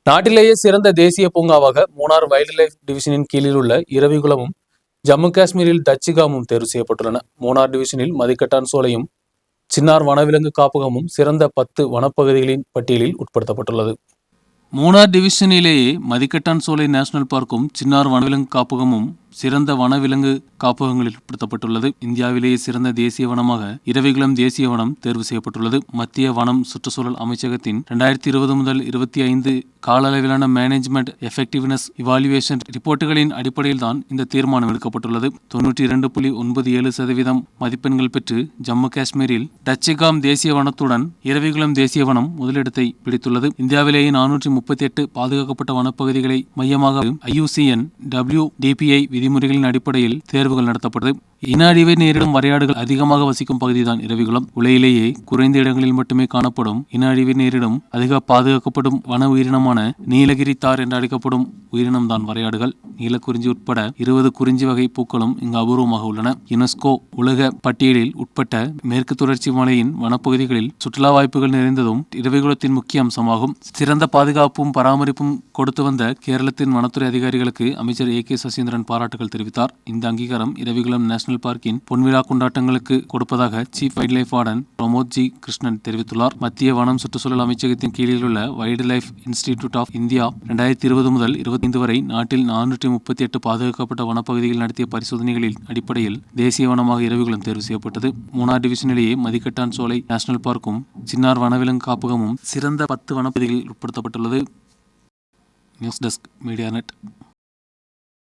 நாட்டிலேயே சிறந்த தேசிய பூங்காவாக மூணார் வைல்ட் லைஃப் டிவிஷனின் கீழில் உள்ள இரவிகுளமும், ஜம்மு காஷ்மீரில் தச்சிகாமும் தேர்வு செய்யப்பட்டுள்ளன. மூணார் டிவிஷனில் மதிக்கட்டான் சோலையும், சின்னார் வனவிலங்கு காப்பகமும் சிறந்த 10 வனப்பகுதிகளின் பட்டியலில் உட்படுத்தப்பட்டுள்ளது. மூணார் டிவிஷனிலேயே மதிக்கட்டான் சோலை நேஷனல் பார்க்கும், சின்னார் வனவிலங்கு காப்பகமும் சிறந்த வனவிலங்கு காப்பகங்களில் உட்படுத்தப்பட்டுள்ளது. இந்தியாவிலேயே சிறந்த தேசிய வனமாக இரவிகுளம் தேசிய வனம் தேர்வு செய்யப்பட்டுள்ளது. மத்திய வனம் சுற்றுச்சூழல் அமைச்சகத்தின் 2020 முதல் 25 கால அளவிலான மேனேஜ்மெண்ட் எஃபெக்டிவ்னஸ் இவாலுவேஷன் ரிப்போர்ட்டுகளின் அடிப்படையில் தான் இந்த தீர்மானம் எடுக்கப்பட்டுள்ளது. 92.97% மதிப்பெண்கள் பெற்று ஜம்மு காஷ்மீரில் டச்சிகாம் தேசிய வனத்துடன் இரவிகுளம் தேசிய வனம் முதலிடத்தை பிடித்துள்ளது. இந்தியாவிலேயே 438 பாதுகாக்கப்பட்ட வனப்பகுதிகளை மையமாக IUCN WDPI விதிமுறைகளின் அடிப்படையில் தேர்வுகள் நடத்தப்பட்டது. இன அழிவை நேரிடும் வரையாடுகள் அதிகமாக வசிக்கும் பகுதிதான் இரவிகுளம். உலகிலேயே குறைந்த இடங்களில் மட்டுமே காணப்படும் இன அழிவை நேரிடும் அதிக பாதுகாக்கப்படும் வன உயிரினமான நீலகிரி தார் என்று அழைக்கப்படும் உயிரினம் தான் வரையாடுகள். நீலக்குறிஞ்சி உட்பட 20 குறிஞ்சி வகை பூக்களும் இங்கு அபூர்வமாக உள்ளன. யுனெஸ்கோ உலக பட்டியலில் உட்பட்ட மேற்கு தொடர்ச்சி மலையின் வனப்பகுதிகளில் சுற்றுலா வாய்ப்புகள் நிறைந்ததும் இரவிகுளத்தின் முக்கிய அம்சமாகும். சிறந்த பாதுகாப்பும் பராமரிப்பும் கொடுத்து வந்த கேரளத்தின் வனத்துறை அதிகாரிகளுக்கு அமைச்சர் AK சசீந்திரன் பாராட்டுகள் தெரிவித்தார். இந்த அங்கீகாரம் இரவிகுளம் நேஷனல் பார்க்கின் பொன்விழா கொண்டாட்டங்களுக்கு கொடுப்பதாக chief wildlife warden Pramod G Krishnan தெரிவித்துள்ளார். மத்திய வனம் சுற்றுச்சூழல் அமைச்சகத்தின் கீழில் உள்ள wildlife institute of India 2020 முதல் 25 வரை நாட்டில் 438 பாதுகாக்கப்பட்ட வனப்பகுதிகள் நடத்திய பரிசோதனைகளின் அடிப்படையில் தேசிய வனமாக இரவிகுளம் தேர்வு செய்யப்பட்டது. மூணார் டிவிஷனிலேயே மதிக்கட்டான் சோலை நேஷனல் பார்க்கும், சின்னார் வனவிலங்கு காப்பகமும் சிறந்த 10 வனப்பகுதிகளில் உட்படுத்தப்பட்டுள்ளது. News desk, media net.